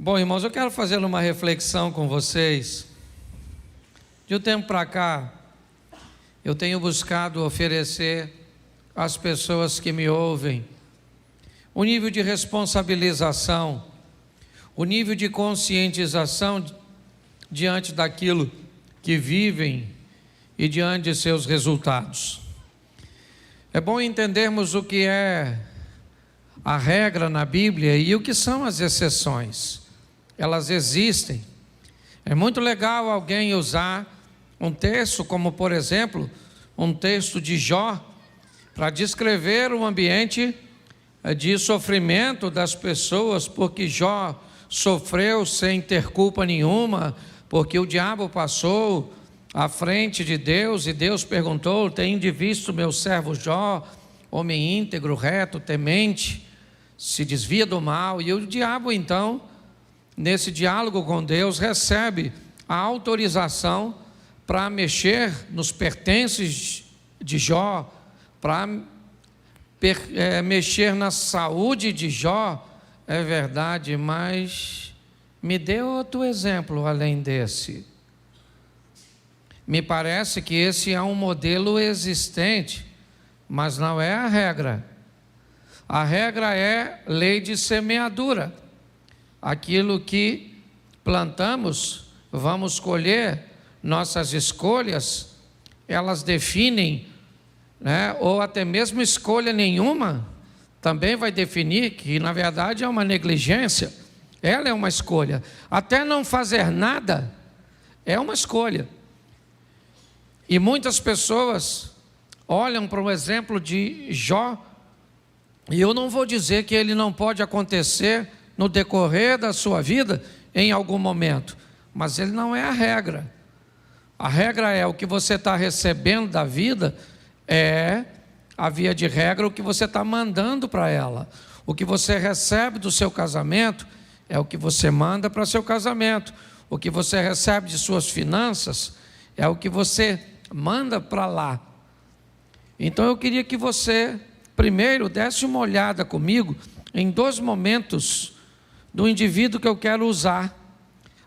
Bom, irmãos, eu quero fazer uma reflexão com vocês. De um tempo para cá, eu tenho buscado oferecer às pessoas que me ouvem o nível de responsabilização, o nível de conscientização diante daquilo que vivem e diante de seus resultados. É bom entendermos o que é a regra na Bíblia e o que são as exceções. Elas existem. É muito legal alguém usar um texto como, por exemplo, um texto de Jó, para descrever o ambiente de sofrimento das pessoas, porque Jó sofreu sem ter culpa nenhuma, porque o diabo passou à frente de Deus e Deus perguntou: "Tende visto meu servo Jó, homem íntegro, reto, temente, se desvia do mal?" E o diabo então, nesse diálogo com Deus, recebe a autorização para mexer nos pertences de Jó, para mexer na saúde de Jó. É verdade, mas me dê outro exemplo além desse. Me parece que esse é um modelo existente, mas não é a regra. A regra é lei de semeadura. Aquilo que plantamos, vamos colher. Nossas escolhas, elas definem, ou até mesmo escolha nenhuma, também vai definir que na verdade é uma negligência. Ela é uma escolha. Até não fazer nada é uma escolha. E muitas pessoas olham para o exemplo de Jó, e eu não vou dizer que ele não pode acontecer no decorrer da sua vida em algum momento, mas ele não é a regra. A regra é o que você está recebendo da vida, é a via de regra o que você está mandando para ela. O que você recebe do seu casamento é o que você manda para seu casamento. O que você recebe de suas finanças é o que você manda para lá. Então eu queria que você primeiro desse uma olhada comigo em dois momentos do indivíduo que eu quero usar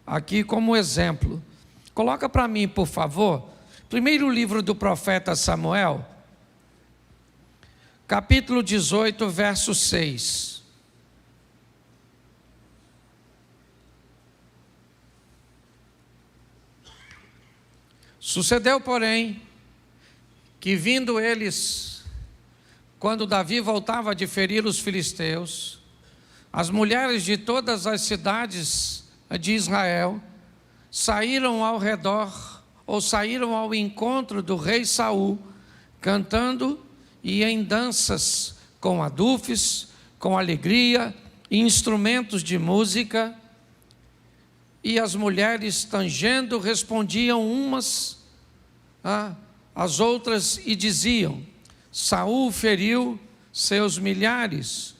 aqui como exemplo. Coloca para mim, por favor, primeiro livro do profeta Samuel, capítulo 18, verso 6. Sucedeu, porém, que vindo eles, quando Davi voltava de ferir os filisteus, as mulheres de todas as cidades de Israel saíram ao redor, ou saíram ao encontro do rei Saul, cantando e em danças, com adufes, com alegria, e instrumentos de música. E as mulheres, tangendo, respondiam umas às outras e diziam: Saul feriu seus milhares,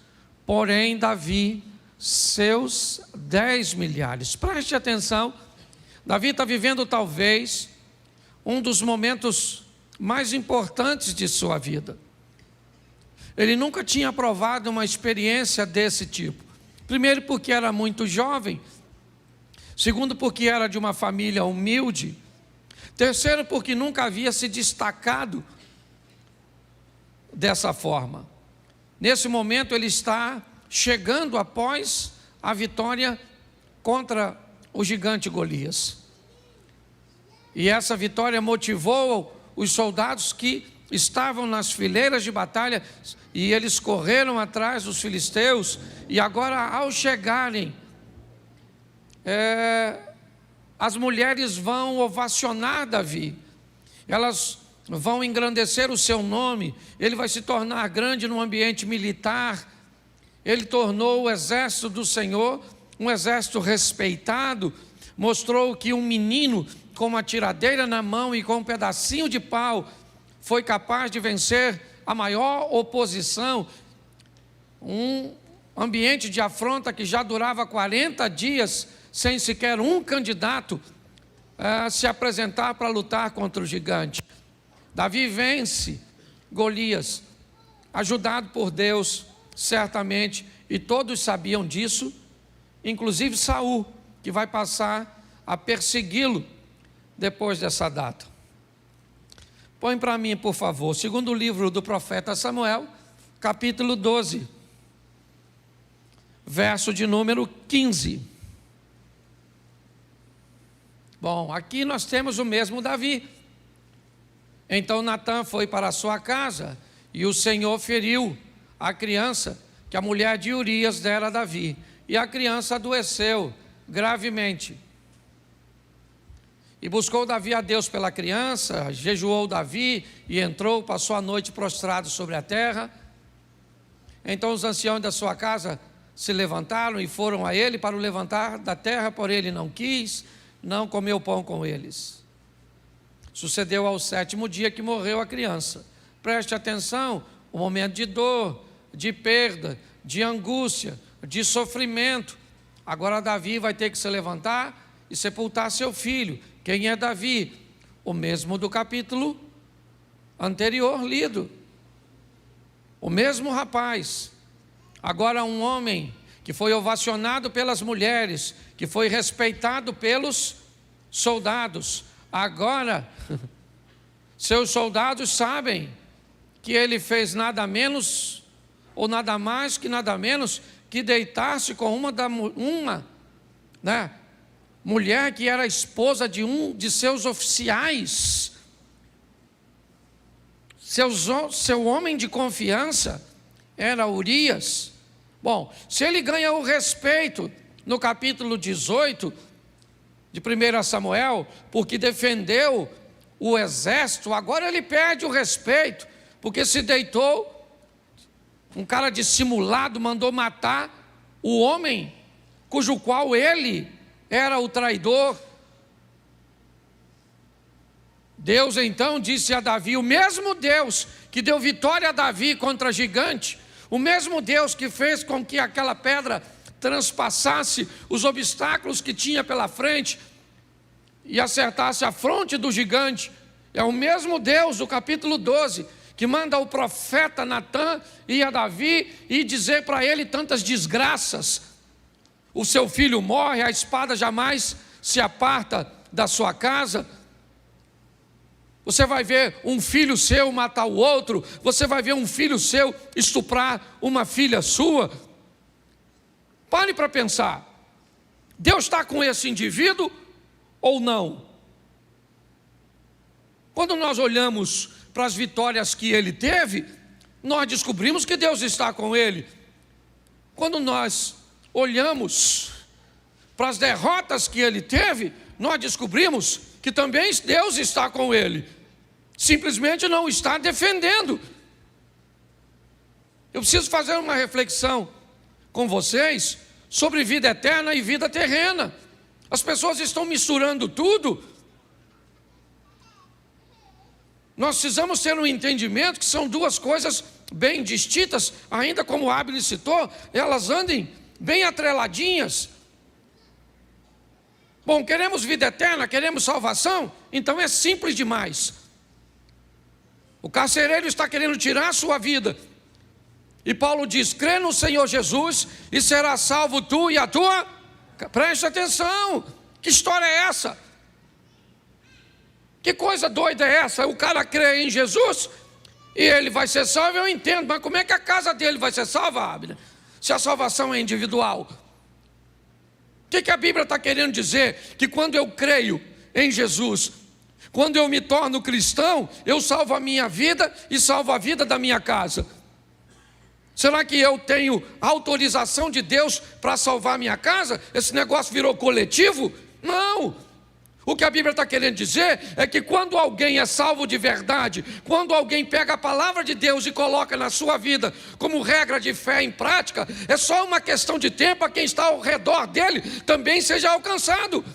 porém Davi seus 10 milhares. Preste atenção, Davi está vivendo talvez um dos momentos mais importantes de sua vida. Ele nunca tinha provado uma experiência desse tipo. Primeiro porque era muito jovem. Segundo porque era de uma família humilde. Terceiro porque nunca havia se destacado dessa forma. Nesse momento ele está chegando após a vitória contra o gigante Golias. E essa vitória motivou os soldados que estavam nas fileiras de batalha, e eles correram atrás dos filisteus. E agora, ao chegarem, as mulheres vão ovacionar Davi, elas vão engrandecer o seu nome. Ele vai se tornar grande no ambiente militar. Ele tornou o exército do Senhor um exército respeitado. Mostrou que um menino com uma tiradeira na mão e com um pedacinho de pau foi capaz de vencer a maior oposição. Um ambiente de afronta que já durava 40 dias sem sequer um candidato se apresentar para lutar contra o gigante. Davi vence Golias, ajudado por Deus, certamente, e todos sabiam disso. inclusive Saul, que vai passar a persegui-lo depois dessa data. Põe para mim, por favor, segundo livro do profeta Samuel, capítulo 12, verso de número 15. Bom, aqui nós temos o mesmo Davi. Então Natã foi para a sua casa e o Senhor feriu a criança que a mulher de Urias dera a Davi. E a criança adoeceu gravemente. E buscou Davi a Deus pela criança, jejuou Davi e entrou, passou a noite prostrado sobre a terra. Então os anciãos da sua casa se levantaram e foram a ele para o levantar da terra, porém ele não quis, não comeu pão com eles. Sucedeu ao 7º dia que morreu a criança. Preste atenção, um momento de dor, de perda, de angústia, de sofrimento. Agora Davi vai ter que se levantar e sepultar seu filho. Quem é Davi? O mesmo do capítulo anterior lido. O mesmo rapaz. Agora um homem que foi ovacionado pelas mulheres, que foi respeitado pelos soldados. Agora, seus soldados sabem que ele fez nada menos, ou nada mais que nada menos, que deitar-se com uma mulher que era esposa de um de seus oficiais. Seu homem de confiança era Urias. Bom, se ele ganha o respeito no capítulo 18 de 1 Samuel, porque defendeu o exército, agora ele perde o respeito, porque se deitou, um cara dissimulado mandou matar o homem, cujo qual ele era o traidor. Deus então disse a Davi, o mesmo Deus que deu vitória a Davi contra gigante, o mesmo Deus que fez com que aquela pedra transpassasse os obstáculos que tinha pela frente e acertasse a fronte do gigante, é o mesmo Deus do capítulo 12, que manda o profeta Natã ir a Davi e dizer para ele tantas desgraças. O seu filho morre, a espada jamais se aparta da sua casa. Você vai ver um filho seu matar o outro, você vai ver um filho seu estuprar uma filha sua. Pare para pensar, Deus está com esse indivíduo ou não? Quando nós olhamos para as vitórias que ele teve, nós descobrimos que Deus está com ele. Quando nós olhamos para as derrotas que ele teve, nós descobrimos que também Deus está com ele. Simplesmente não está defendendo. Eu preciso fazer uma reflexão com vocês sobre vida eterna e vida terrena. As pessoas estão misturando tudo. Nós precisamos ter um entendimento que são duas coisas bem distintas, ainda como o Abner citou, elas andem bem atreladinhas. Bom, queremos vida eterna, queremos salvação, então é simples demais. O carcereiro está querendo tirar a sua vida, e Paulo diz, crê no Senhor Jesus e será salvo tu e a tua. Preste atenção, que história é essa? Que coisa doida é essa? O cara crê em Jesus e ele vai ser salvo, eu entendo, mas como é que a casa dele vai ser salva, Abner? Se a salvação é individual. O que a Bíblia está querendo dizer? Que quando eu creio em Jesus, quando eu me torno cristão, eu salvo a minha vida e salvo a vida da minha casa. Será que eu tenho autorização de Deus para salvar a minha casa? Esse negócio virou coletivo? Não! O que a Bíblia está querendo dizer é que quando alguém é salvo de verdade, quando alguém pega a palavra de Deus e coloca na sua vida como regra de fé em prática, é só uma questão de tempo a quem está ao redor dele também seja alcançado.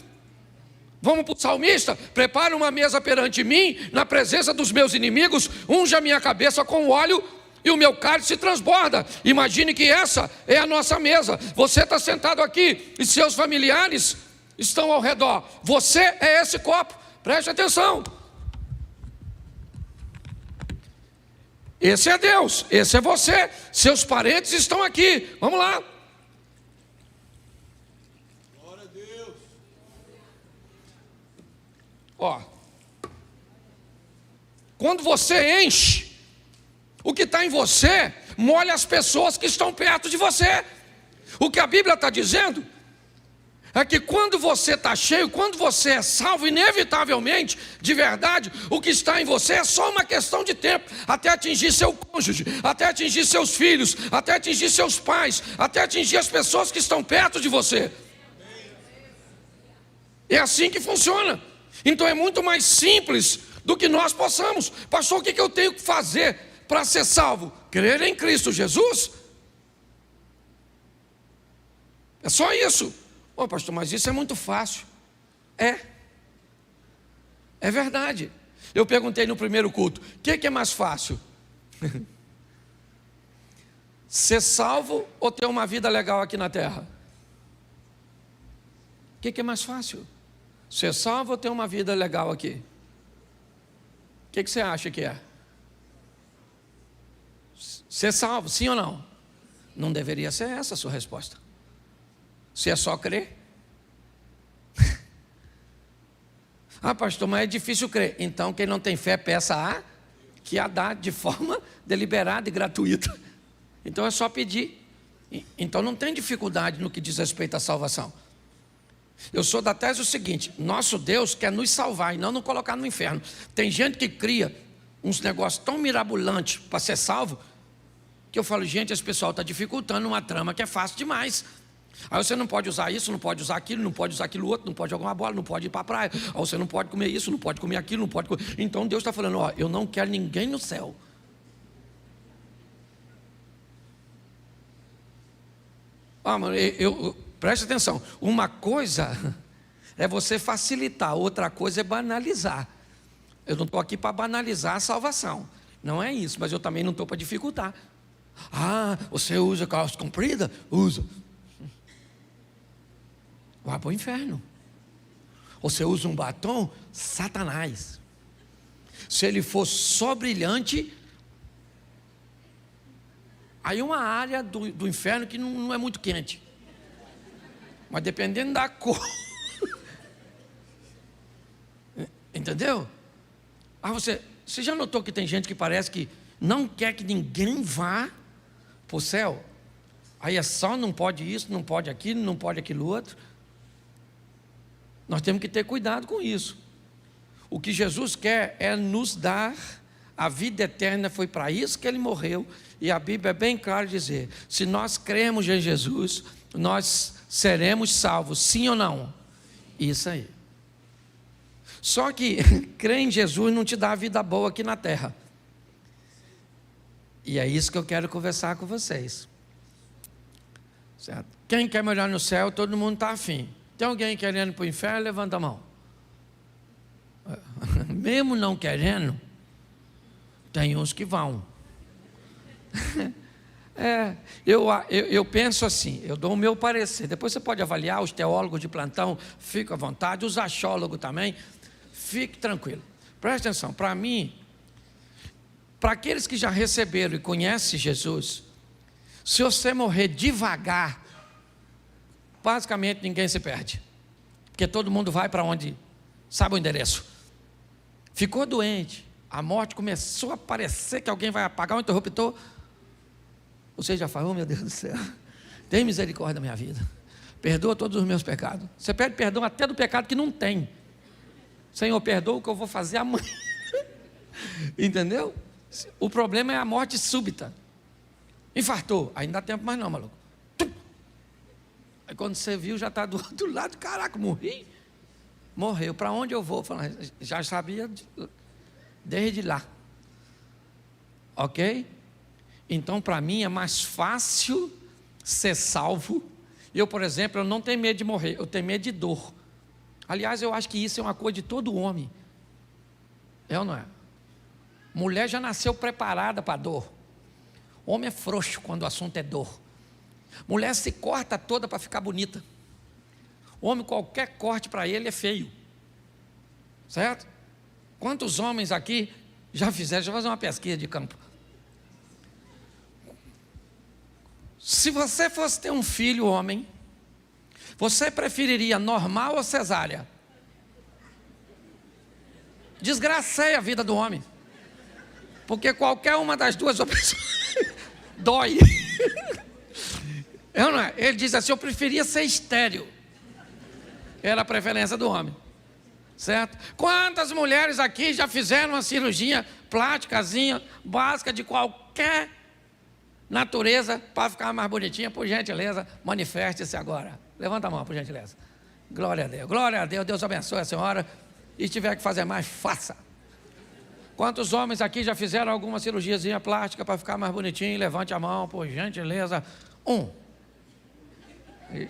Vamos para o salmista, prepare uma mesa perante mim, na presença dos meus inimigos, unja a minha cabeça com óleo e o meu cálice se transborda. Imagine que essa é a nossa mesa, você está sentado aqui e seus familiares estão ao redor, você é esse copo, preste atenção. Esse é Deus, esse é você, seus parentes estão aqui, vamos lá. Ó, quando você enche, o que está em você molha as pessoas que estão perto de você. O que a Bíblia está dizendo é que quando você está cheio, quando você é salvo, inevitavelmente, de verdade, o que está em você é só uma questão de tempo, até atingir seu cônjuge, até atingir seus filhos, até atingir seus pais, até atingir as pessoas que estão perto de você. É assim que funciona. Então é muito mais simples do que nós possamos. Pastor, o que eu tenho que fazer para ser salvo? Crer em Cristo Jesus. É só isso. Ô pastor, mas isso é muito fácil. É verdade. Eu perguntei no primeiro culto, o que é mais fácil? Ser salvo ou ter uma vida legal aqui na terra? O que é mais fácil? Ser salvo ou ter uma vida legal aqui? O que você acha que é? Ser salvo, sim ou não? Não deveria ser essa a sua resposta. Se é só crer. Ah, pastor, mas é difícil crer. Então, quem não tem fé, peça a que a dá de forma deliberada e gratuita. Então, é só pedir. Então, não tem dificuldade no que diz respeito à salvação. Eu sou da tese o seguinte: nosso Deus quer nos salvar e não nos colocar no inferno. Tem gente que cria uns negócios tão mirabolantes para ser salvo, que eu falo, gente, esse pessoal está dificultando uma trama que é fácil demais. Aí você não pode usar isso, não pode usar aquilo, não pode usar aquilo outro, não pode jogar uma bola, não pode ir para a praia. Aí você não pode comer isso, não pode comer aquilo, não pode comer. Então Deus está falando, ó, eu não quero ninguém no céu. Ah, mano, preste atenção. Uma coisa é você facilitar, outra coisa é banalizar. Eu não estou aqui para banalizar a salvação. Não é isso, mas eu também não estou para dificultar. Ah, você usa calça comprida? Usa. Vai para o inferno. Você usa um batom? Satanás. Se ele for só brilhante, aí uma área do inferno que não é muito quente. Mas dependendo da cor. Entendeu? Ah, você já notou que tem gente que parece que não quer que ninguém vá para o céu? Aí é só não pode isso, não pode aquilo, não pode aquilo outro. Nós temos que ter cuidado com isso. O que Jesus quer é nos dar a vida eterna, foi para isso que ele morreu. E a Bíblia é bem clara dizer, se nós cremos em Jesus, nós seremos salvos, sim ou não? Isso aí. Só que crer em Jesus não te dá a vida boa aqui na terra. E é isso que eu quero conversar com vocês. Certo? Quem quer morar no céu, todo mundo está afim. Tem alguém querendo ir para o inferno? Levanta a mão. Mesmo não querendo, tem uns que vão. Eu penso assim, eu dou o meu parecer. Depois você pode avaliar, os teólogos de plantão, fica à vontade, os achólogos também, fique tranquilo. Preste atenção, para mim, para aqueles que já receberam e conhecem Jesus, se você morrer devagar, basicamente ninguém se perde, porque todo mundo vai para onde sabe o endereço. Ficou doente, a morte começou a parecer que alguém vai apagar o interruptor. Você já falou, oh, meu Deus do céu, tem misericórdia da minha vida, perdoa todos os meus pecados. Você pede perdão até do pecado que não tem. Senhor, perdoa o que eu vou fazer amanhã. Entendeu? O problema é a morte súbita. Infartou, aí não dá tempo mais não, maluco. Aí quando você viu, já está do outro lado, caraca, morri. Morreu, para onde eu vou? Já sabia desde lá. Ok? Então, para mim, é mais fácil ser salvo. Eu, por exemplo, eu não tenho medo de morrer, eu tenho medo de dor. Aliás, eu acho que isso é uma coisa de todo homem. É ou não é? Mulher já nasceu preparada para dor. Homem é frouxo quando o assunto é dor. Mulher se corta toda para ficar bonita. Homem, qualquer corte para ele é feio. Certo? Quantos homens aqui já fizeram? Deixa eu fazer uma pesquisa de campo. Se você fosse ter um filho homem, você preferiria normal ou cesárea? Desgracei a vida do homem. Porque qualquer uma das duas opções dói. Não é? Ele diz assim, eu preferia ser estéril. Era a preferência do homem. Certo? Quantas mulheres aqui já fizeram uma cirurgia plástica básica de qualquer natureza para ficar mais bonitinha? Por gentileza, manifeste-se agora. Levanta a mão, por gentileza. Glória a Deus. Glória a Deus. Deus abençoe a senhora. E se tiver que fazer mais, faça. Quantos homens aqui já fizeram alguma cirurgiazinha plástica para ficar mais bonitinho? Levante a mão, por gentileza.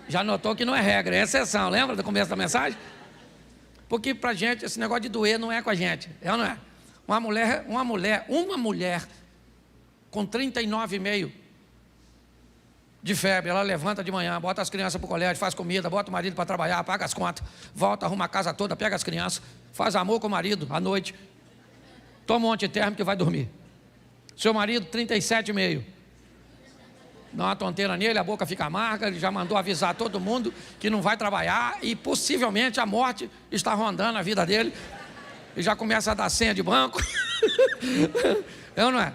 Já notou que não é regra, é exceção. Lembra do começo da mensagem? Porque pra gente, esse negócio de doer não é com a gente. É ou não é? Uma mulher com 39,5 de febre, ela levanta de manhã, bota as crianças para o colégio, faz comida, bota o marido para trabalhar, paga as contas, volta, arruma a casa toda, pega as crianças, faz amor com o marido à noite, toma um antitérmico e vai dormir. Seu marido, 37,5. Dá uma tonteira nele, a boca fica amarga, ele já mandou avisar todo mundo que não vai trabalhar e possivelmente a morte está rondando a vida dele. E já começa a dar senha de banco. É ou não é?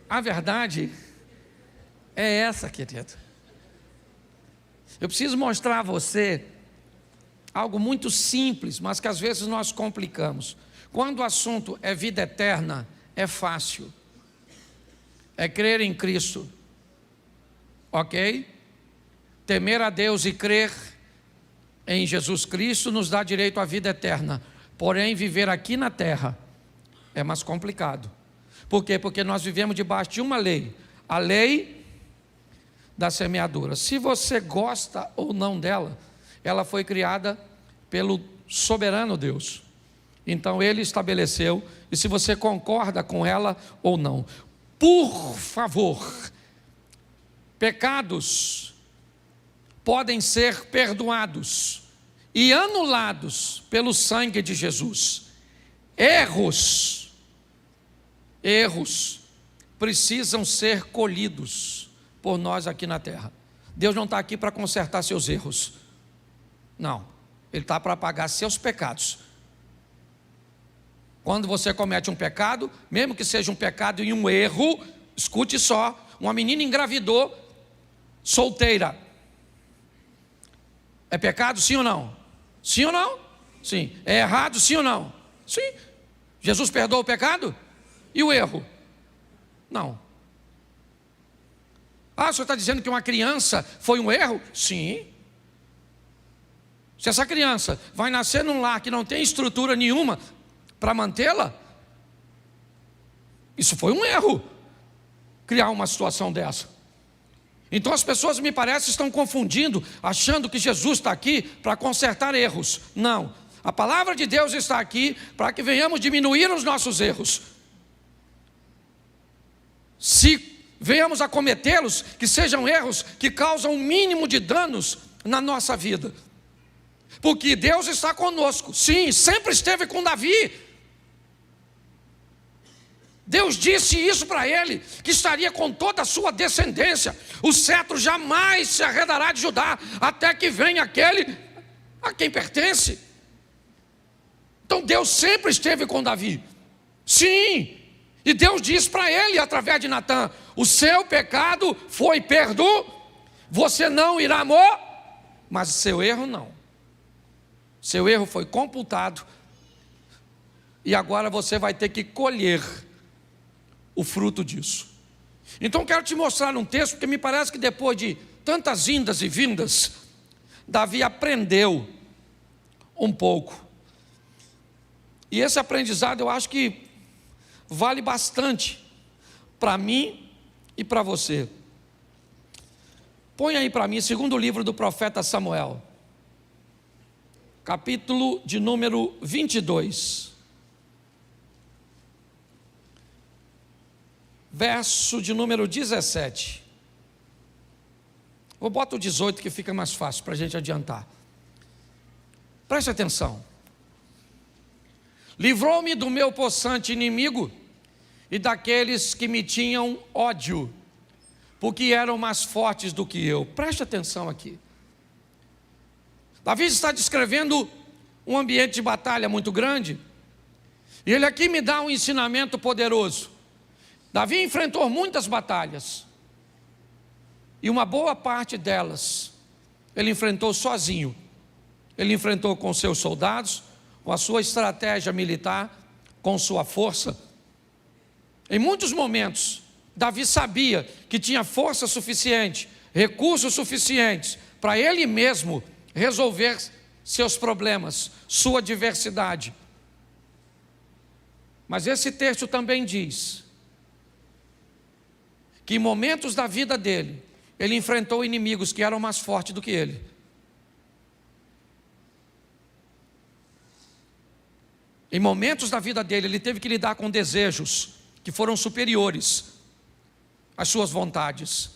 A verdade é essa, querido. Eu preciso mostrar a você algo muito simples, mas que às vezes nós complicamos. Quando o assunto é vida eterna, é fácil. É crer em Cristo. Ok? Temer a Deus e crer em Jesus Cristo nos dá direito à vida eterna. Porém, viver aqui na terra é mais complicado. Por quê? Porque nós vivemos debaixo de uma lei. A lei da semeadura. Se você gosta ou não dela, ela foi criada pelo soberano Deus. Então, Ele estabeleceu, e se você concorda com ela ou não. Por favor, pecados podem ser perdoados e anulados pelo sangue de Jesus. Erros precisam ser colhidos por nós aqui na terra. Deus não está aqui para consertar seus erros. Não, Ele está para pagar seus pecados. Quando você comete um pecado, mesmo que seja um pecado e um erro, escute só, uma menina engravidou, solteira. É pecado, sim ou não? Sim ou não? Sim. É errado, sim ou não? Sim. Jesus perdoa o pecado? E o erro? Não. Ah, o senhor está dizendo que uma criança foi um erro? Sim. Se essa criança vai nascer num lar que não tem estrutura nenhuma para mantê-la, isso foi um erro, criar uma situação dessa. Então as pessoas, me parece, estão confundindo, achando que Jesus está aqui para consertar erros. Não, a palavra de Deus está aqui para que venhamos diminuir os nossos erros. Se venhamos a cometê-los, que sejam erros que causam o mínimo de danos na nossa vida. Porque Deus está conosco, sim, sempre esteve com Davi. Deus disse isso para ele, que estaria com toda a sua descendência. O cetro jamais se arredará de Judá, até que venha aquele a quem pertence. Então Deus sempre esteve com Davi. Sim, e Deus disse para ele, através de Natã: o seu pecado foi perdoado, você não irá morrer, mas o seu erro não. Seu erro foi computado, e agora você vai ter que colher o fruto disso. Então quero te mostrar um texto, porque me parece que depois de tantas indas e vindas, Davi aprendeu um pouco. E esse aprendizado eu acho que vale bastante para mim e para você. Põe aí para mim, segundo livro do profeta Samuel, capítulo de número 22. Verso de número 17. Vou botar o 18 que fica mais fácil para a gente adiantar. Preste atenção. Livrou-me do meu possante inimigo e daqueles que me tinham ódio, porque eram mais fortes do que eu. Preste atenção aqui. Davi está descrevendo um ambiente de batalha muito grande, E ele aqui me dá um ensinamento poderoso. Davi enfrentou muitas batalhas, e uma boa parte delas ele enfrentou sozinho. Ele enfrentou com seus soldados, com a sua estratégia militar, com sua força. Em muitos momentos, Davi sabia que tinha força suficiente, recursos suficientes para ele mesmo resolver seus problemas, sua adversidade. Mas esse texto também diz que em momentos da vida dele, ele enfrentou inimigos que eram mais fortes do que ele. Em momentos da vida dele, ele teve que lidar com desejos que foram superiores às suas vontades.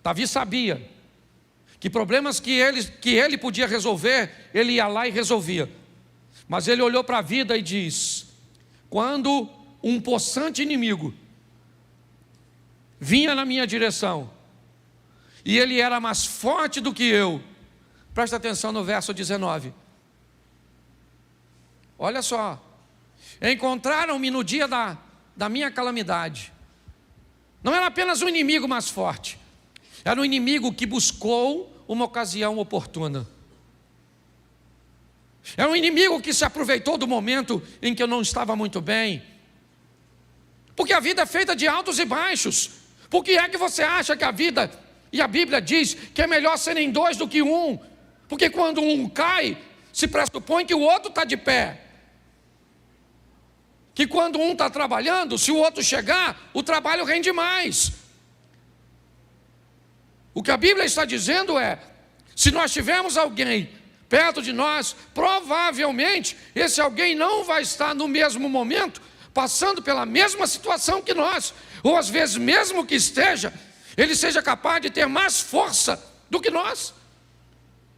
Davi sabia que problemas que ele podia resolver, ele ia lá e resolvia. Mas ele olhou para a vida e diz: quando um possante inimigo vinha na minha direção, e ele era mais forte do que eu, presta atenção no verso 19, olha só, encontraram-me no dia da minha calamidade. Não era apenas um inimigo mais forte, era um inimigo que buscou uma ocasião oportuna. É um inimigo que se aproveitou do momento em que eu não estava muito bem. Porque a vida é feita de altos e baixos. Por que é que você acha que a vida, e a Bíblia diz que é melhor serem dois do que um? Porque quando um cai, se pressupõe que o outro está de pé. Que quando um está trabalhando, se o outro chegar, o trabalho rende mais. O que a Bíblia está dizendo é: se nós tivermos alguém perto de nós, provavelmente esse alguém não vai estar no mesmo momento, passando pela mesma situação que nós, ou às vezes mesmo que esteja, ele seja capaz de ter mais força do que nós,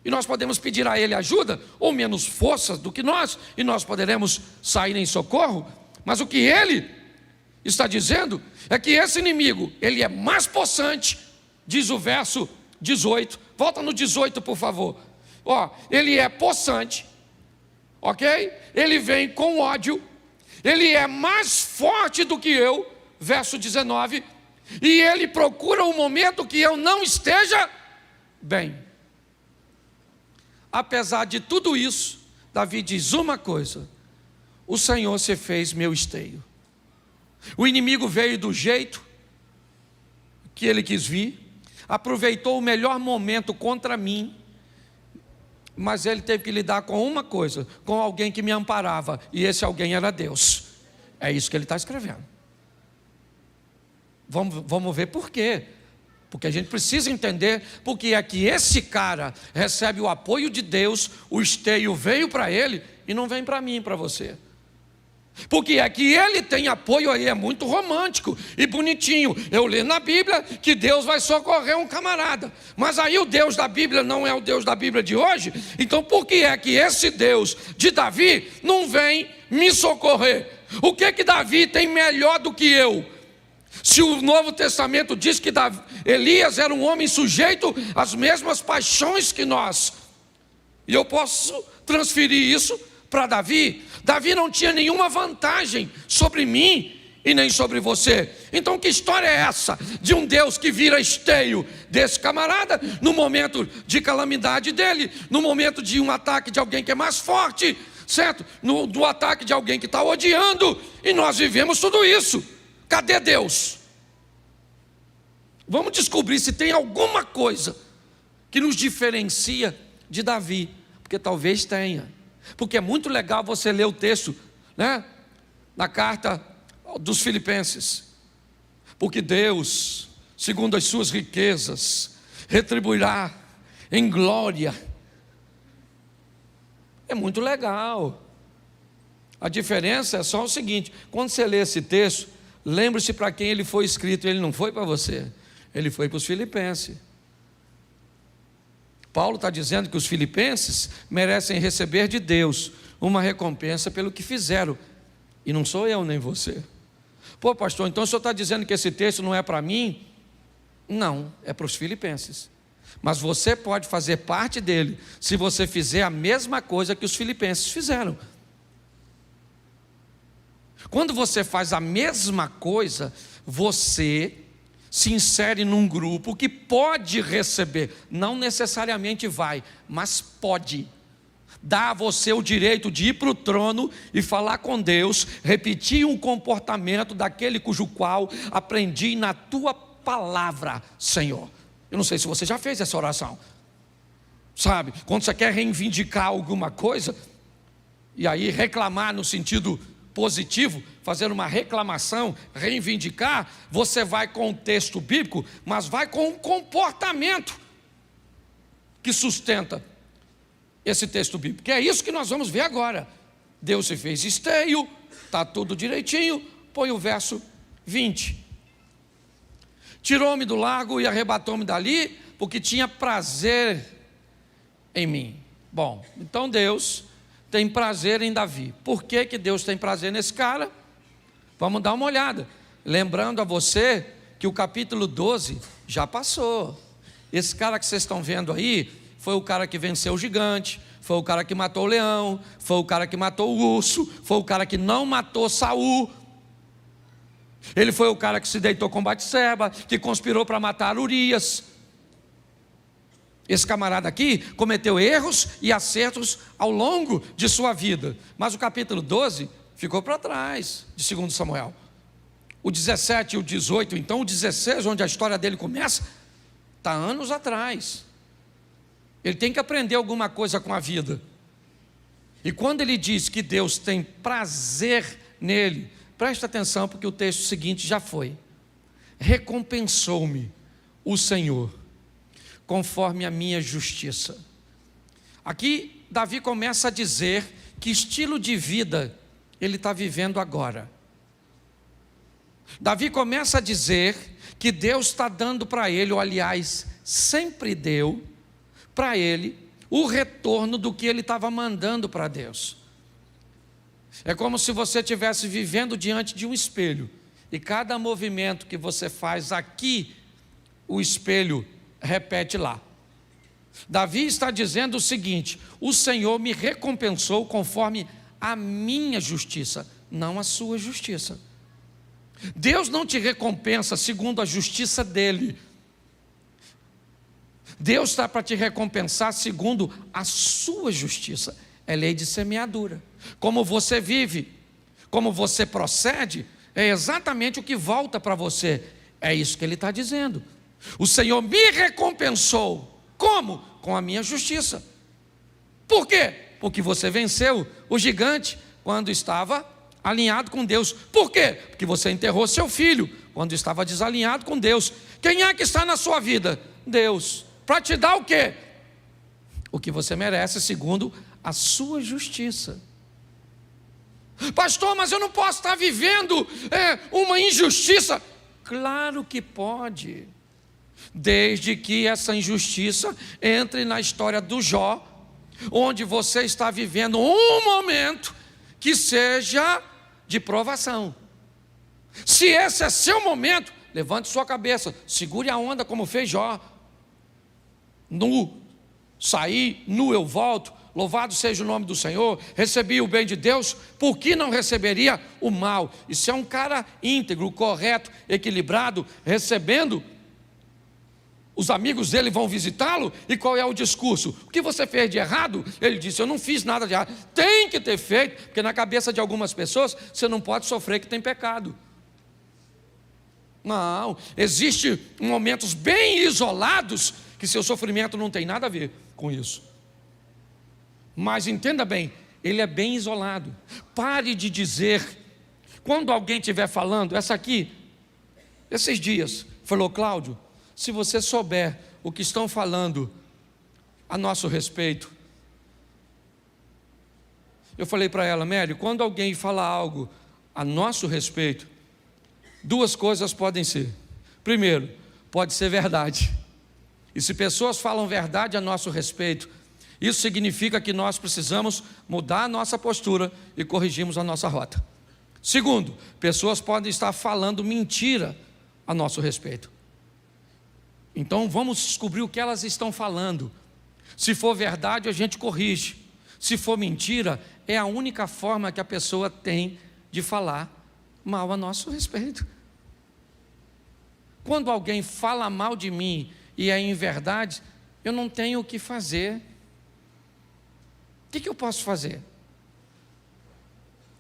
e nós podemos pedir a ele ajuda, ou menos força do que nós, e nós poderemos sair em socorro. Mas o que ele está dizendo é que esse inimigo, ele é mais possante, diz o verso 18, volta no 18 por favor. Ele é possante, ok? Ele vem com ódio, ele é mais forte do que eu, verso 19, e ele procura um momento que eu não esteja bem. Apesar de tudo isso, Davi diz uma coisa: o Senhor se fez meu esteio. O inimigo veio do jeito que ele quis vir, aproveitou o melhor momento contra mim, mas ele teve que lidar com uma coisa, com alguém que me amparava, e esse alguém era Deus. É isso que ele está escrevendo. Vamos ver por quê. Porque a gente precisa entender porque é que esse cara recebe o apoio de Deus, o esteio veio para ele e não vem para mim e para você. Porque é que ele tem apoio aí, é muito romântico e bonitinho. Eu leio na Bíblia que Deus vai socorrer um camarada, mas aí o Deus da Bíblia não é o Deus da Bíblia de hoje. Então por que é que esse Deus de Davi não vem me socorrer? O que Davi tem melhor do que eu? Se o Novo Testamento diz que Elias era um homem sujeito às mesmas paixões que nós, e eu posso transferir isso para Davi. Davi não tinha nenhuma vantagem sobre mim e nem sobre você. Então que história é essa de um Deus que vira esteio desse camarada no momento de calamidade dele, no momento de um ataque de alguém que é mais forte, certo? Do ataque de alguém que está odiando, e nós vivemos tudo isso. Cadê Deus? Vamos descobrir se tem alguma coisa que nos diferencia de Davi, porque talvez tenha. Porque é muito legal você ler o texto, né, na carta dos Filipenses. Porque Deus, segundo as suas riquezas, retribuirá em glória. É muito legal. A diferença é só o seguinte: quando você lê esse texto, lembre-se para quem ele foi escrito. Ele não foi para você, ele foi para os filipenses. Paulo está dizendo que os filipenses merecem receber de Deus uma recompensa pelo que fizeram, e não sou eu nem você. Pô, pastor, então o senhor está dizendo que esse texto não é para mim? Não, é para os filipenses. Mas você pode fazer parte dele se você fizer a mesma coisa que os filipenses fizeram. Quando você faz a mesma coisa, você se insere num grupo que pode receber, não necessariamente vai, mas pode. Dá a você o direito de ir para o trono e falar com Deus, repetir um comportamento daquele cujo qual aprendi na tua palavra, Senhor. Eu não sei se você já fez essa oração. Sabe, quando você quer reivindicar alguma coisa, e aí reclamar no sentido positivo, fazer uma reclamação, reivindicar, você vai com o texto bíblico, mas vai com um comportamento que sustenta esse texto bíblico, que é isso que nós vamos ver agora. Deus se fez esteio, está tudo direitinho. Põe o verso 20. Tirou-me do lago e arrebatou-me dali, porque tinha prazer em mim. Bom, então Deus tem prazer em Davi. Por que Deus tem prazer nesse cara? Vamos dar uma olhada. Lembrando a você que o capítulo 12 já passou. Esse cara que vocês estão vendo aí foi o cara que venceu o gigante, foi o cara que matou o leão, foi o cara que matou o urso, foi o cara que não matou Saul. Ele foi o cara que se deitou com Batseba, que conspirou para matar Urias. Esse camarada aqui cometeu erros e acertos ao longo de sua vida, mas o capítulo 12 ficou para trás de 2 Samuel. O 17 e o 18, então o 16, onde a história dele começa, está anos atrás. Ele tem que aprender alguma coisa com a vida. E quando ele diz que Deus tem prazer nele, presta atenção, porque o texto seguinte já foi: recompensou-me o Senhor conforme a minha justiça. Aqui Davi começa a dizer que estilo de vida ele está vivendo agora. Davi começa a dizer que Deus está dando para ele, ou aliás, sempre deu para ele o retorno do que ele estava mandando para Deus. É como se você estivesse vivendo diante de um espelho, e cada movimento que você faz aqui, o espelho repete lá. Davi está dizendo o seguinte: o Senhor me recompensou conforme a minha justiça, não a sua justiça. Deus não te recompensa segundo a justiça dele. Deus está para te recompensar segundo a sua justiça. É lei de semeadura. Como você vive, como você procede, é exatamente o que volta para você. É isso que ele está dizendo. O Senhor me recompensou. Como? Com a minha justiça. Por quê? Porque você venceu o gigante quando estava alinhado com Deus. Por quê? Porque você enterrou seu filho quando estava desalinhado com Deus. Quem é que está na sua vida? Deus. Para te dar o quê? O que você merece segundo a sua justiça. Pastor, mas eu não posso estar vivendo uma injustiça. Claro que pode, desde que essa injustiça entre na história do Jó, onde você está vivendo um momento que seja de provação. Se esse é seu momento, levante sua cabeça, segure a onda como fez Jó. Nu saí, nu eu volto, louvado seja o nome do Senhor, recebi o bem de Deus, por que não receberia o mal? E se é um cara íntegro, correto, equilibrado, recebendo, os amigos dele vão visitá-lo, e qual é o discurso? O que você fez de errado? Ele disse: eu não fiz nada de errado. Tem que ter feito, porque na cabeça de algumas pessoas, você não pode sofrer que tem pecado. Não, existem momentos bem isolados, que seu sofrimento não tem nada a ver com isso. Mas entenda bem, ele é bem isolado. Pare de dizer, quando alguém estiver falando, essa aqui, esses dias, falou: Cláudio, se você souber o que estão falando a nosso respeito. Eu falei para ela: Mary, quando alguém fala algo a nosso respeito, duas coisas podem ser. Primeiro, pode ser verdade. E se pessoas falam verdade a nosso respeito, isso significa que nós precisamos mudar a nossa postura e corrigirmos a nossa rota. Segundo, pessoas podem estar falando mentira a nosso respeito. Então vamos descobrir o que elas estão falando. Se for verdade, a gente corrige. Se for mentira, é a única forma que a pessoa tem de falar mal a nosso respeito. Quando alguém fala mal de mim e é em verdade, eu não tenho o que fazer. O que eu posso fazer?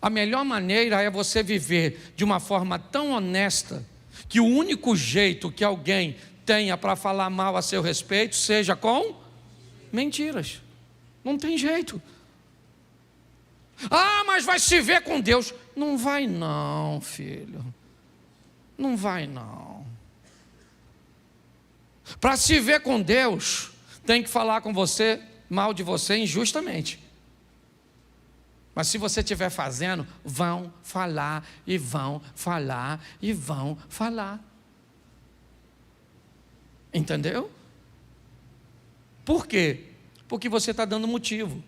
A melhor maneira é você viver de uma forma tão honesta que o único jeito que alguém tenha para falar mal a seu respeito seja com mentiras. Não tem jeito. Ah, mas vai se ver com Deus. Não vai não, filho. Não vai não. Para se ver com Deus, tem que falar com você, mal de você injustamente. Mas se você estiver fazendo, vão falar e vão falar e vão falar. Entendeu? Por quê? Porque você está dando motivo.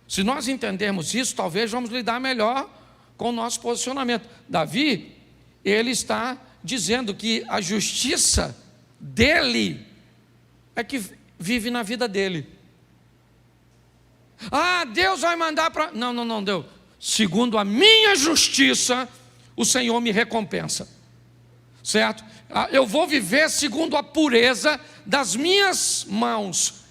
Se nós entendermos isso, talvez vamos lidar melhor com o nosso posicionamento. Davi, ele está dizendo que a justiça dele é que vive na vida dele. Ah, Deus vai mandar para... Não, Deus. Segundo a minha justiça, o Senhor me recompensa. Certo? Eu vou viver segundo a pureza das minhas mãos.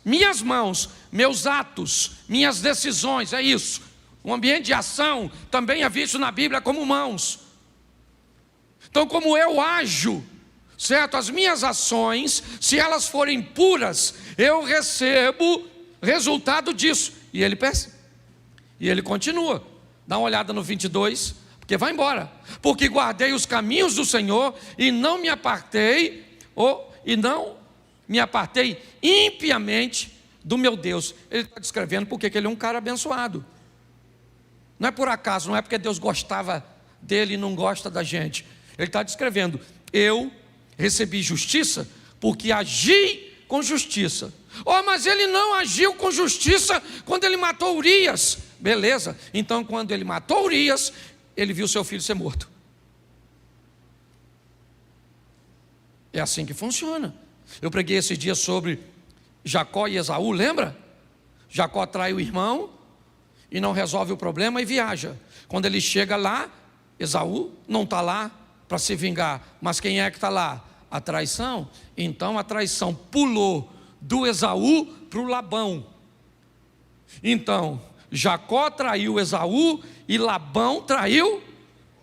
Minhas mãos, meus atos, minhas decisões, é isso. O ambiente de ação também é visto na Bíblia como mãos. Então, como eu ajo, certo? As minhas ações, se elas forem puras, eu recebo resultado disso. E ele pensa, e ele continua. Dá uma olhada no 22, porque vai embora. Porque guardei os caminhos do Senhor e não me apartei impiamente do meu Deus. Ele está descrevendo porque ele é um cara abençoado. Não é por acaso, não é porque Deus gostava dele e não gosta da gente. Ele está descrevendo, eu recebi justiça porque agi com justiça. Oh, mas ele não agiu com justiça quando ele matou Urias. Beleza, então quando ele matou Urias, ele viu seu filho ser morto. É assim que funciona. Eu preguei esse dia sobre Jacó e Esaú, lembra? Jacó trai o irmão e não resolve o problema e viaja. Quando ele chega lá, Esaú não está lá para se vingar, mas quem é que está lá? A traição. Então a traição pulou do Esaú para o Labão. Então Jacó traiu Esaú e Labão traiu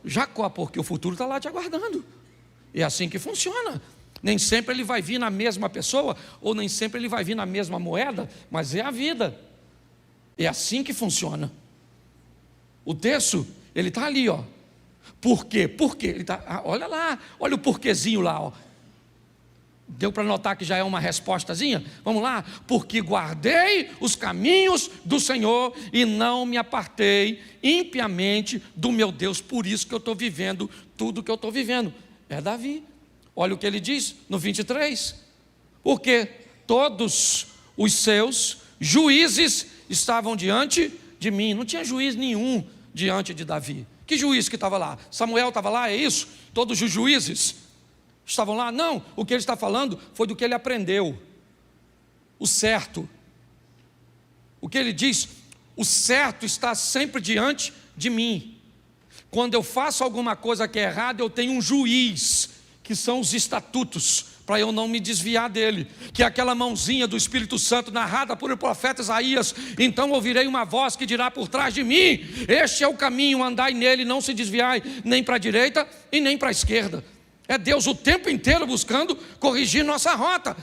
Jacó, porque o futuro está lá te aguardando. É assim que funciona. Nem sempre ele vai vir na mesma pessoa, ou nem sempre ele vai vir na mesma moeda, mas é a vida. É assim que funciona. O texto, ele está ali, ó. Por quê? Por quê? Ele tá, olha lá, olha o porquezinho lá, ó. Deu para notar que já é uma respostazinha? Vamos lá. Porque guardei os caminhos do Senhor e não me apartei impiamente do meu Deus. Por isso que eu estou vivendo tudo que eu estou vivendo. É Davi. Olha o que ele diz no 23. Porque todos os seus juízes estavam diante de mim. Não tinha juiz nenhum diante de Davi. Que juiz que estava lá? Samuel estava lá, é isso? Todos os juízes estavam lá? Não, o que ele está falando foi do que ele aprendeu. O certo. O que ele diz? O certo está sempre diante de mim. Quando eu faço alguma coisa que é errada, eu tenho um juiz, que são os estatutos, para eu não me desviar dele, que é aquela mãozinha do Espírito Santo narrada por o profeta Isaías. Então ouvirei uma voz que dirá por trás de mim: este é o caminho, andai nele, não se desviai nem para a direita e nem para a esquerda. É Deus o tempo inteiro buscando corrigir nossa rota.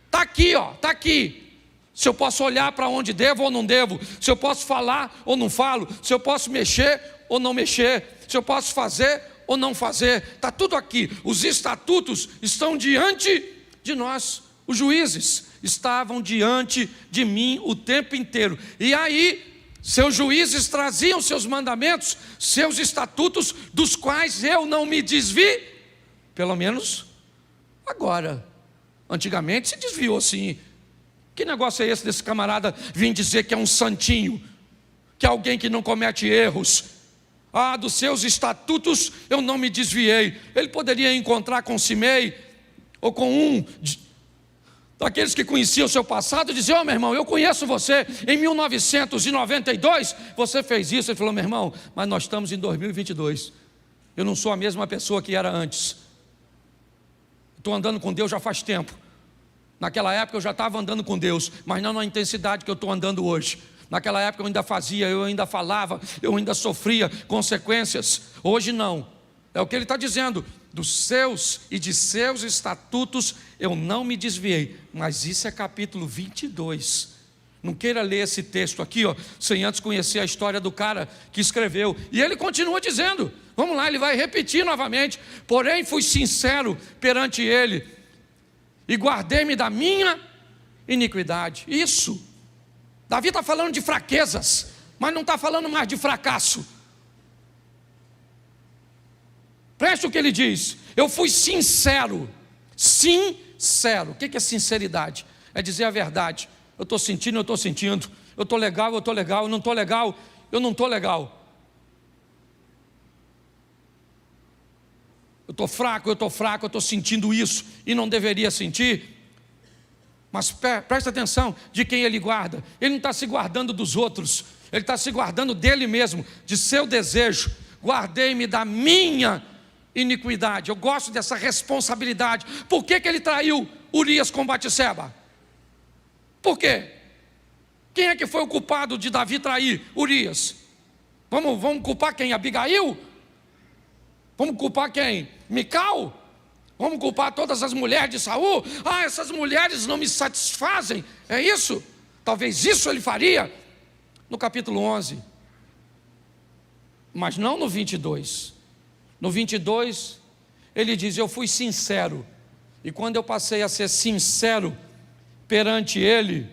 Está aqui, ó, está aqui. Se eu posso olhar para onde devo ou não devo, se eu posso falar ou não falo, se eu posso mexer ou não mexer, se eu posso fazer ou não fazer, está tudo aqui. Os estatutos estão diante de nós. Os juízes estavam diante de mim o tempo inteiro. E aí, seus juízes traziam seus mandamentos, seus estatutos, dos quais eu não me desvi, pelo menos agora. Antigamente se desviou sim. Que negócio é esse desse camarada vir dizer que é um santinho, que é alguém que não comete erros? Ah, dos seus estatutos eu não me desviei. Ele poderia encontrar com Simei, ou com um daqueles que conheciam o seu passado, diziam: meu irmão, eu conheço você, em 1992 você fez isso. Ele falou: meu irmão, mas nós estamos em 2022, eu não sou a mesma pessoa que era antes, estou andando com Deus já faz tempo. Naquela época eu já estava andando com Deus, mas não na intensidade que eu estou andando hoje. Naquela época eu ainda fazia, eu ainda falava, eu ainda sofria consequências. Hoje não. É o que ele está dizendo: dos seus e de seus estatutos eu não me desviei. Mas isso é capítulo 22. Não queira ler esse texto aqui, sem antes conhecer a história do cara que escreveu. E ele continua dizendo, vamos lá, ele vai repetir novamente: porém fui sincero perante ele, e guardei-me da minha iniquidade. Isso. Davi está falando de fraquezas, mas não está falando mais de fracasso. Preste o que ele diz: eu fui sincero. Sincero. O que é sinceridade? É dizer a verdade. Eu estou sentindo, eu estou sentindo. Eu estou legal, eu estou legal. Eu não estou legal, eu não estou legal. Eu estou fraco, eu estou sentindo isso e não deveria sentir. Mas presta atenção de quem ele guarda. Ele não está se guardando dos outros, ele está se guardando dele mesmo, de seu desejo. Guardei-me da minha iniquidade. Eu gosto dessa responsabilidade. Por que ele traiu Urias com Batseba? Por quê? Quem é que foi o culpado de Davi trair Urias? Vamos culpar quem? Abigail? Vamos culpar quem? Mical? Vamos culpar todas as mulheres de Saul? Essas mulheres não me satisfazem. É isso? Talvez isso ele faria no capítulo 11. Mas não no 22. No 22, ele diz: eu fui sincero. E quando eu passei a ser sincero perante ele,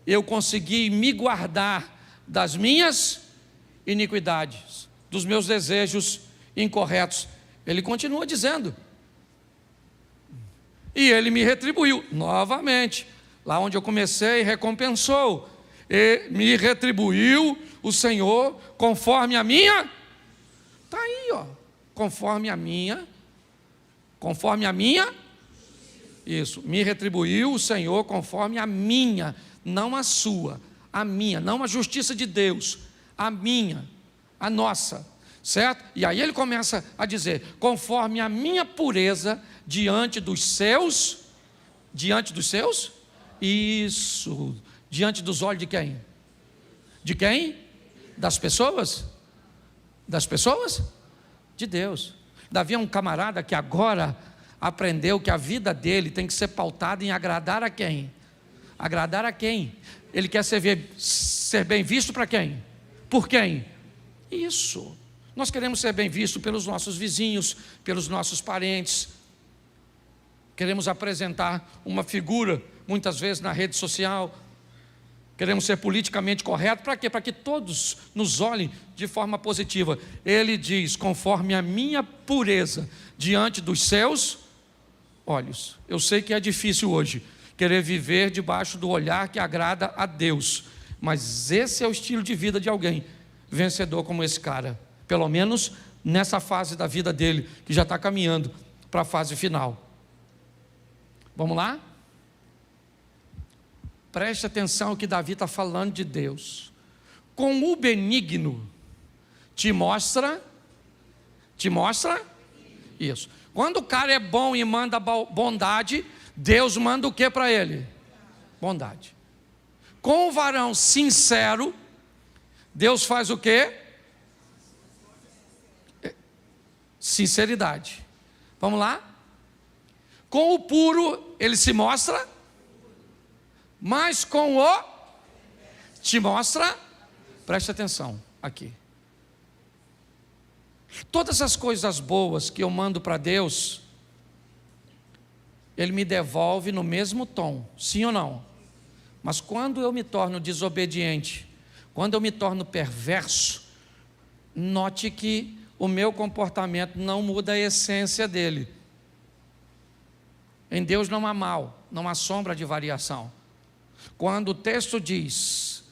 eu consegui me guardar das minhas iniquidades, dos meus desejos incorretos. Ele continua dizendo: e ele me retribuiu novamente, lá onde eu comecei, recompensou, e me retribuiu o Senhor conforme a minha, está aí, conforme a minha, isso, me retribuiu o Senhor conforme a minha, não a sua, a minha, não a justiça de Deus, a minha, a nossa, certo? E aí ele começa a dizer: conforme a minha pureza diante dos seus, isso, diante dos olhos de quem? De quem? Das pessoas? De Deus. Davi é um camarada que agora aprendeu que a vida dele tem que ser pautada em agradar a quem? Agradar a quem? Ele quer ser bem visto para quem? Por quem? Isso. Nós queremos ser bem vistos pelos nossos vizinhos, pelos nossos parentes. Queremos apresentar uma figura, muitas vezes na rede social. Queremos ser politicamente corretos. Para quê? Para que todos nos olhem de forma positiva. Ele diz: conforme a minha pureza diante dos seus olhos. Eu sei que é difícil hoje querer viver debaixo do olhar que agrada a Deus, mas esse é o estilo de vida de alguém vencedor como esse cara, pelo menos nessa fase da vida dele, que já está caminhando para a fase final. Vamos lá? Preste atenção ao que Davi está falando de Deus. Com o benigno te mostra isso. Quando o cara é bom e manda bondade, Deus manda o que para ele? Bondade. Com o varão sincero, Deus faz o quê? Sinceridade. Vamos lá? Com o puro, ele se mostra, mas com o te mostra, preste atenção aqui. Todas as coisas boas que eu mando para Deus, Ele me devolve no mesmo tom, sim ou não? Mas quando eu me torno desobediente, quando eu me torno perverso, note que o meu comportamento não muda a essência dele. Em Deus não há mal, não há sombra de variação. Quando o texto diz: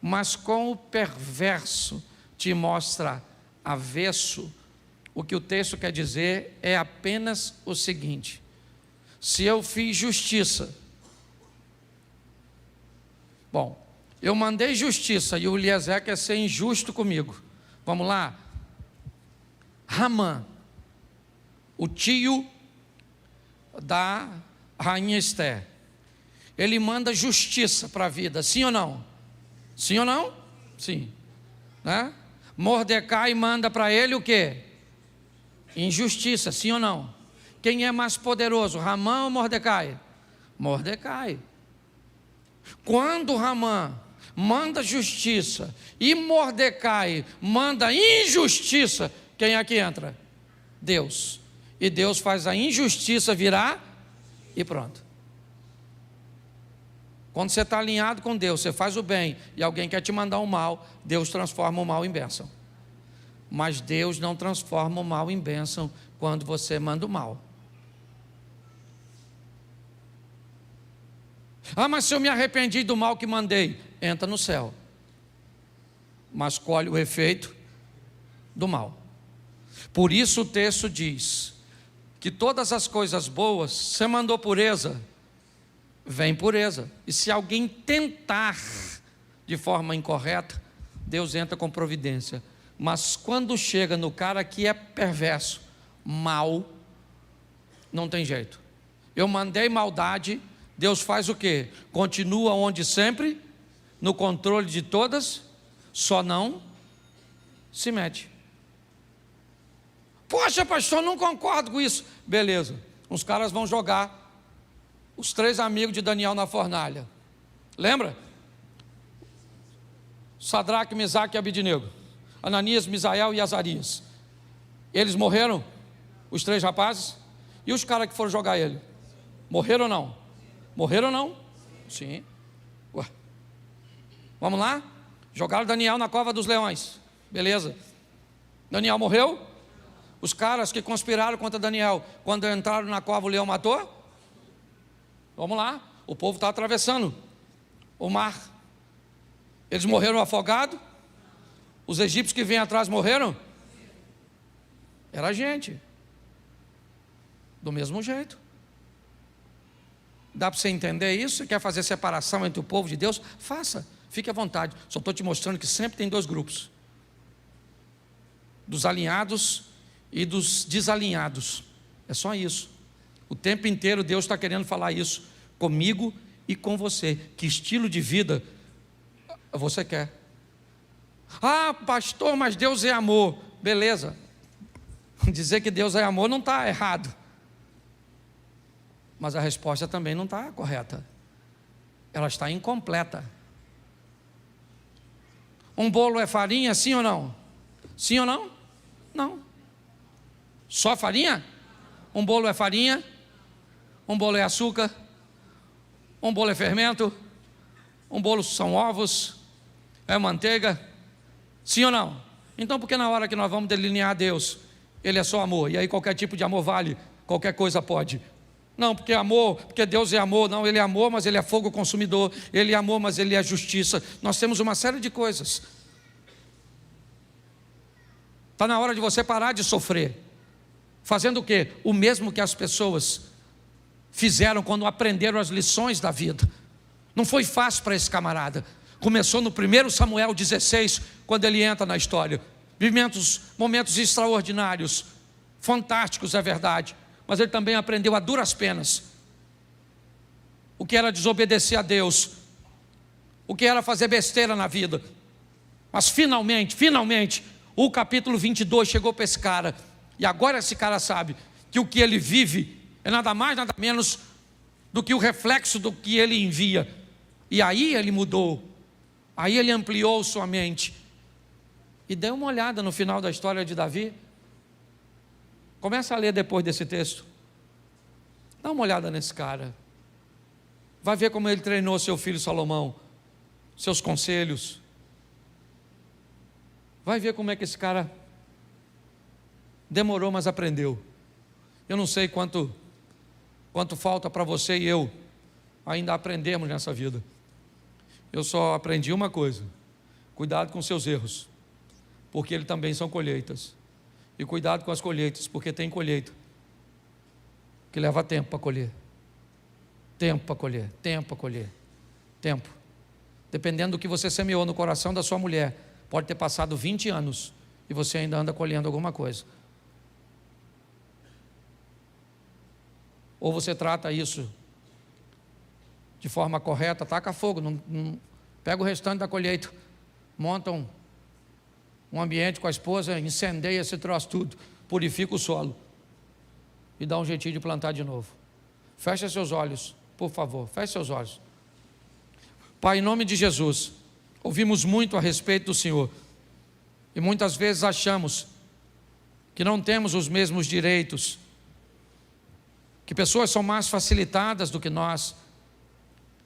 mas com o perverso te mostra avesso, o que o texto quer dizer é apenas o seguinte: se eu fiz justiça Bom, eu mandei justiça e o Eliezer quer ser injusto comigo. Vamos lá? Ramã, o tio da rainha Esther, ele manda justiça para a vida, sim ou não? Sim ou não? Sim. Né? Mordecai manda para ele o quê? Injustiça, sim ou não? Quem é mais poderoso, Ramã ou Mordecai? Mordecai. Quando Ramã manda justiça e Mordecai manda injustiça, quem é que entra? Deus. E Deus faz a injustiça virar e pronto. Quando você está alinhado com Deus, você faz o bem e alguém quer te mandar o mal, Deus transforma o mal em bênção. Mas Deus não transforma o mal em bênção quando você manda o mal. Ah, mas se eu me arrependi do mal que mandei, entra no céu. Mas colhe o efeito do mal. Por isso o texto diz que todas as coisas boas, você mandou pureza, vem pureza. E se alguém tentar de forma incorreta, Deus entra com providência. Mas quando chega no cara que é perverso, mal, não tem jeito. Eu mandei maldade, Deus faz o quê? Continua onde sempre, no controle de todas, só não se mete. Poxa, pastor, não concordo com isso. Beleza, os caras vão jogar os 3 amigos de Daniel na fornalha. Lembra? Sadraque, Mesaque e Abidnego, Ananias, Misael e Azarias. Eles morreram? Os 3 rapazes? E os caras que foram jogar ele? Morreram ou não? Morreram ou não? Sim. Ué. Vamos lá? Jogaram Daniel na cova dos leões. Beleza. Daniel morreu? Os caras que conspiraram contra Daniel, quando entraram na cova, o leão matou? Vamos lá. O povo está atravessando o mar. Eles morreram afogados? Os egípcios que vêm atrás morreram? Era gente. Do mesmo jeito. Dá para você entender isso? Você quer fazer separação entre o povo de Deus? Faça, fique à vontade. Só estou te mostrando que sempre tem 2 grupos: dos alinhados e dos desalinhados. É só isso. O tempo inteiro Deus está querendo falar isso comigo e com você. Que estilo de vida você quer? Ah, pastor, mas Deus é amor. Beleza. Dizer que Deus é amor não está errado, mas a resposta também não está correta. Ela está incompleta. Um bolo é farinha, sim ou não? Sim ou não? Não. Só farinha? Um bolo é farinha? Um bolo é açúcar? Um bolo é fermento? Um bolo são ovos? É manteiga? Sim ou não? Então por que na hora que nós vamos delinear Deus, Ele é só amor, e aí qualquer tipo de amor vale, qualquer coisa pode? Não, porque amor, porque Deus é amor. Não, Ele é amor, mas Ele é fogo consumidor. Ele é amor, mas Ele é justiça. Nós temos uma série de coisas. Está na hora de você parar de sofrer. Fazendo o quê? O mesmo que as pessoas fizeram quando aprenderam as lições da vida. Não foi fácil para esse camarada. Começou no 1 Samuel 16, quando ele entra na história. Momentos extraordinários, fantásticos, é verdade. Mas ele também aprendeu a duras penas o que era desobedecer a Deus, o que era fazer besteira na vida. Mas finalmente, o capítulo 22 chegou para esse cara. E agora esse cara sabe que o que ele vive é nada mais, nada menos do que o reflexo do que ele envia. E aí ele mudou, aí ele ampliou sua mente. E dê uma olhada no final da história de Davi. Começa a ler depois desse texto. Dá uma olhada nesse cara. Vai ver como ele treinou seu filho Salomão, seus conselhos. Vai ver como é que esse cara demorou, mas aprendeu. Eu não sei quanto falta para você e eu ainda aprendermos nessa vida. Eu só aprendi uma coisa: cuidado com seus erros, porque eles também são colheitas. E cuidado com as colheitas, porque tem colheita que leva tempo para colher. Tempo para colher, tempo para colher, tempo. dependendo do que você semeou no coração da sua mulher, pode ter passado 20 anos e você ainda anda colhendo alguma coisa. Ou você trata isso de forma correta, taca fogo, pega o restante da colheita, monta um ambiente com a esposa, incendeia esse troço tudo, purifica o solo e dá um jeitinho de plantar de novo. Feche seus olhos, por favor, feche seus olhos. Pai, em nome de Jesus, ouvimos muito a respeito do Senhor e muitas vezes achamos que não temos os mesmos direitos, que pessoas são mais facilitadas do que nós,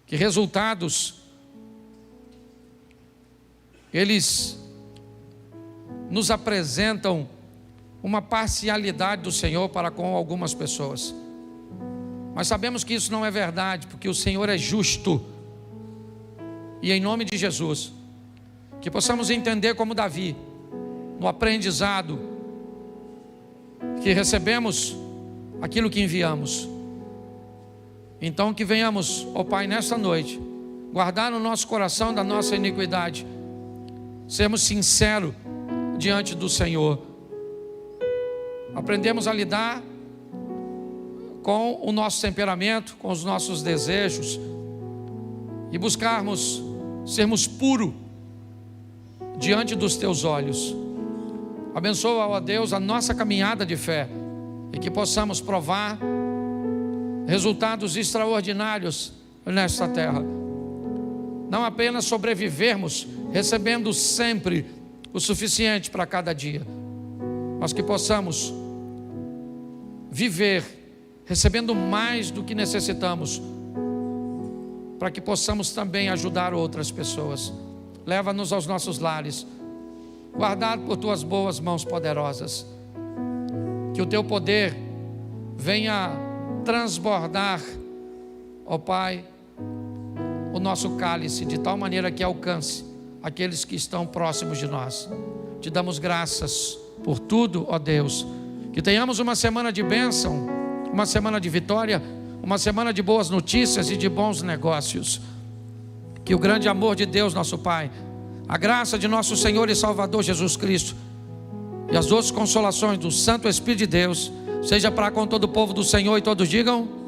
que resultados eles nos apresentam uma parcialidade do Senhor para com algumas pessoas. Mas sabemos que isso não é verdade, porque o Senhor é justo. E em nome de Jesus, que possamos entender como Davi, no aprendizado, que recebemos aquilo que enviamos. Então que venhamos, ó Pai, nesta noite, guardar no nosso coração da nossa iniquidade, sermos sinceros diante do Senhor, aprendemos a lidar com o nosso temperamento, com os nossos desejos, e buscarmos sermos puros diante dos Teus olhos. Abençoa, ó Deus, a nossa caminhada de fé, e que possamos provar resultados extraordinários nesta terra. Não apenas sobrevivermos, recebendo sempre o suficiente para cada dia, mas que possamos viver recebendo mais do que necessitamos, para que possamos também ajudar outras pessoas. Leva-nos aos nossos lares, guardado por Tuas boas mãos poderosas. Que o Teu poder venha transbordar, ó Pai, o nosso cálice, de tal maneira que alcance aqueles que estão próximos de nós. Te damos graças por tudo, ó Deus. Que tenhamos uma semana de bênção, uma semana de vitória, uma semana de boas notícias e de bons negócios. Que o grande amor de Deus, nosso Pai, a graça de nosso Senhor e Salvador Jesus Cristo e as doces consolações do Santo Espírito de Deus seja para com todo o povo do Senhor, e todos digam...